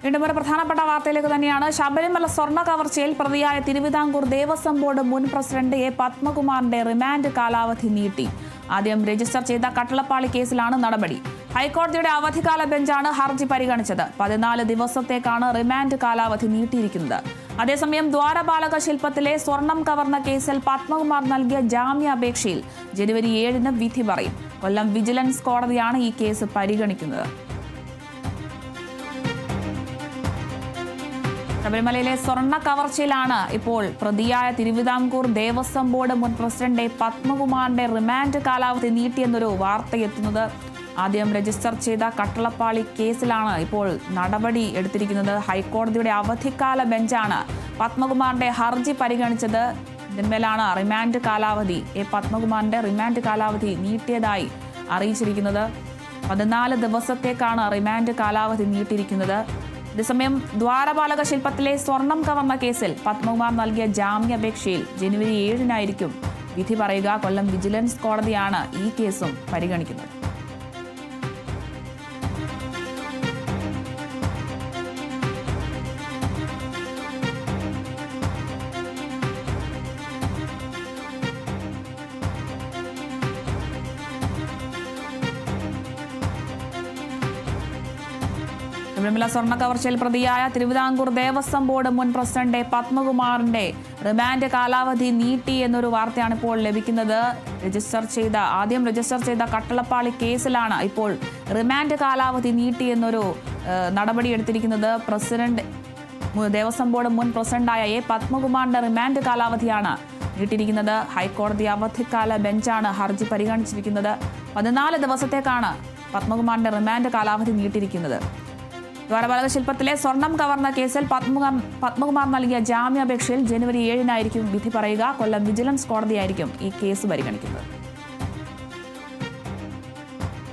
വീണ്ടും ഒരു പ്രധാനപ്പെട്ട വാർത്തയിലേക്ക് തന്നെയാണ്. ശബരിമല സ്വർണ്ണ കവർച്ചയിൽ പ്രതിയായ തിരുവിതാംകൂർ ദേവസ്വം ബോർഡ് മുൻ പ്രസിഡന്റ് എ പത്മകുമാറിന്റെ റിമാൻഡ് കാലാവധി നീട്ടി. ആദ്യം രജിസ്റ്റർ ചെയ്ത കട്ടളപ്പാളി കേസിലാണ് നടപടി. ഹൈക്കോടതിയുടെ അവധിക്കാല ബെഞ്ചാണ് ഹർജി പരിഗണിച്ചത്. 14 ദിവസത്തേക്കാണ് റിമാൻഡ് കാലാവധി നീട്ടിയിരിക്കുന്നത്. അതേസമയം ദ്വാരപാലക ശില്പത്തിലെ സ്വർണം കവർന്ന കേസിൽ പത്മകുമാർ നൽകിയ ജാമ്യാപേക്ഷയിൽ ജനുവരി 7-ന് വിധി പറയും. കൊല്ലം വിജിലൻസ് കോടതിയാണ് ഈ കേസ് പരിഗണിക്കുന്നത്. ശബരിമലയിലെ സ്വർണ്ണ കവർച്ചയിലാണ് ഇപ്പോൾ പ്രതിയായ തിരുവിതാംകൂർ ദേവസ്വം ബോർഡ് മുൻ പ്രസിഡന്റ് പത്മകുമാറിന്റെ റിമാൻഡ് കാലാവധി നീട്ടിയെന്നൊരു വാർത്തയെത്തുന്നത്. ആദ്യം രജിസ്റ്റർ ചെയ്ത കട്ടളപ്പാളി കേസിലാണ് ഇപ്പോൾ നടപടി എടുത്തിരിക്കുന്നത്. ഹൈക്കോടതിയുടെ അവധിക്കാല ബെഞ്ചാണ് പത്മകുമാറിന്റെ ഹർജി പരിഗണിച്ചത്. ഇതിന്മേലാണ് റിമാൻഡ് കാലാവധി പത്മകുമാറിന്റെ റിമാൻഡ് കാലാവധി നീട്ടിയതായി അറിയിച്ചിരിക്കുന്നത്. 14 ദിവസത്തേക്കാണ് റിമാൻഡ് കാലാവധി നീട്ടിയിരിക്കുന്നത്. അതേസമയം ദ്വാരപാലക ശില്പത്തിലെ സ്വർണം കവർന്ന കേസിൽ പത്മകുമാർ നൽകിയ ജാമ്യാപേക്ഷയിൽ ജനുവരി 7-നായിരിക്കും വിധി പറയുക. കൊല്ലം വിജിലൻസ് കോടതിയാണ് ഈ കേസും പരിഗണിക്കുന്നത്. ശബരിമല സ്വർണ്ണ കവർച്ചയിൽ പ്രതിയായ തിരുവിതാംകൂർ ദേവസ്വം ബോർഡ് മുൻ പ്രസിഡന്റ് പത്മകുമാറിന്റെ റിമാൻഡ് കാലാവധി നീട്ടി എന്നൊരു വാർത്തയാണ് ഇപ്പോൾ ലഭിക്കുന്നത്. ആദ്യം രജിസ്റ്റർ ചെയ്ത കട്ടളപ്പാളി കേസിലാണ് ഇപ്പോൾ റിമാൻഡ് കാലാവധി നീട്ടി എന്നൊരു നടപടി എടുത്തിരിക്കുന്നത്. ദേവസ്വം ബോർഡ് മുൻ പ്രസിഡന്റായ പത്മകുമാറിന്റെ റിമാൻഡ് കാലാവധിയാണ് നീട്ടിയിരിക്കുന്നത്. ഹൈക്കോടതി അവധിക്കാല ബെഞ്ചാണ് ഹർജി പരിഗണിച്ചിരിക്കുന്നത്. 14 ദിവസത്തേക്കാണ് പത്മകുമാറിന്റെ റിമാൻഡ് കാലാവധി നീട്ടിയിരിക്കുന്നത്. ദ്വാരപാലക ശില്പത്തിലെ സ്വർണം കവർന്ന കേസിൽ പത്മകുമാർ നൽകിയ ജാമ്യാപേക്ഷയിൽ ജനുവരി 7-നായിരിക്കും വിധി പറയുക. കൊല്ലം വിജിലൻസ് കോടതിയായിരിക്കും ഈ കേസ് പരിഗണിക്കുന്നത്.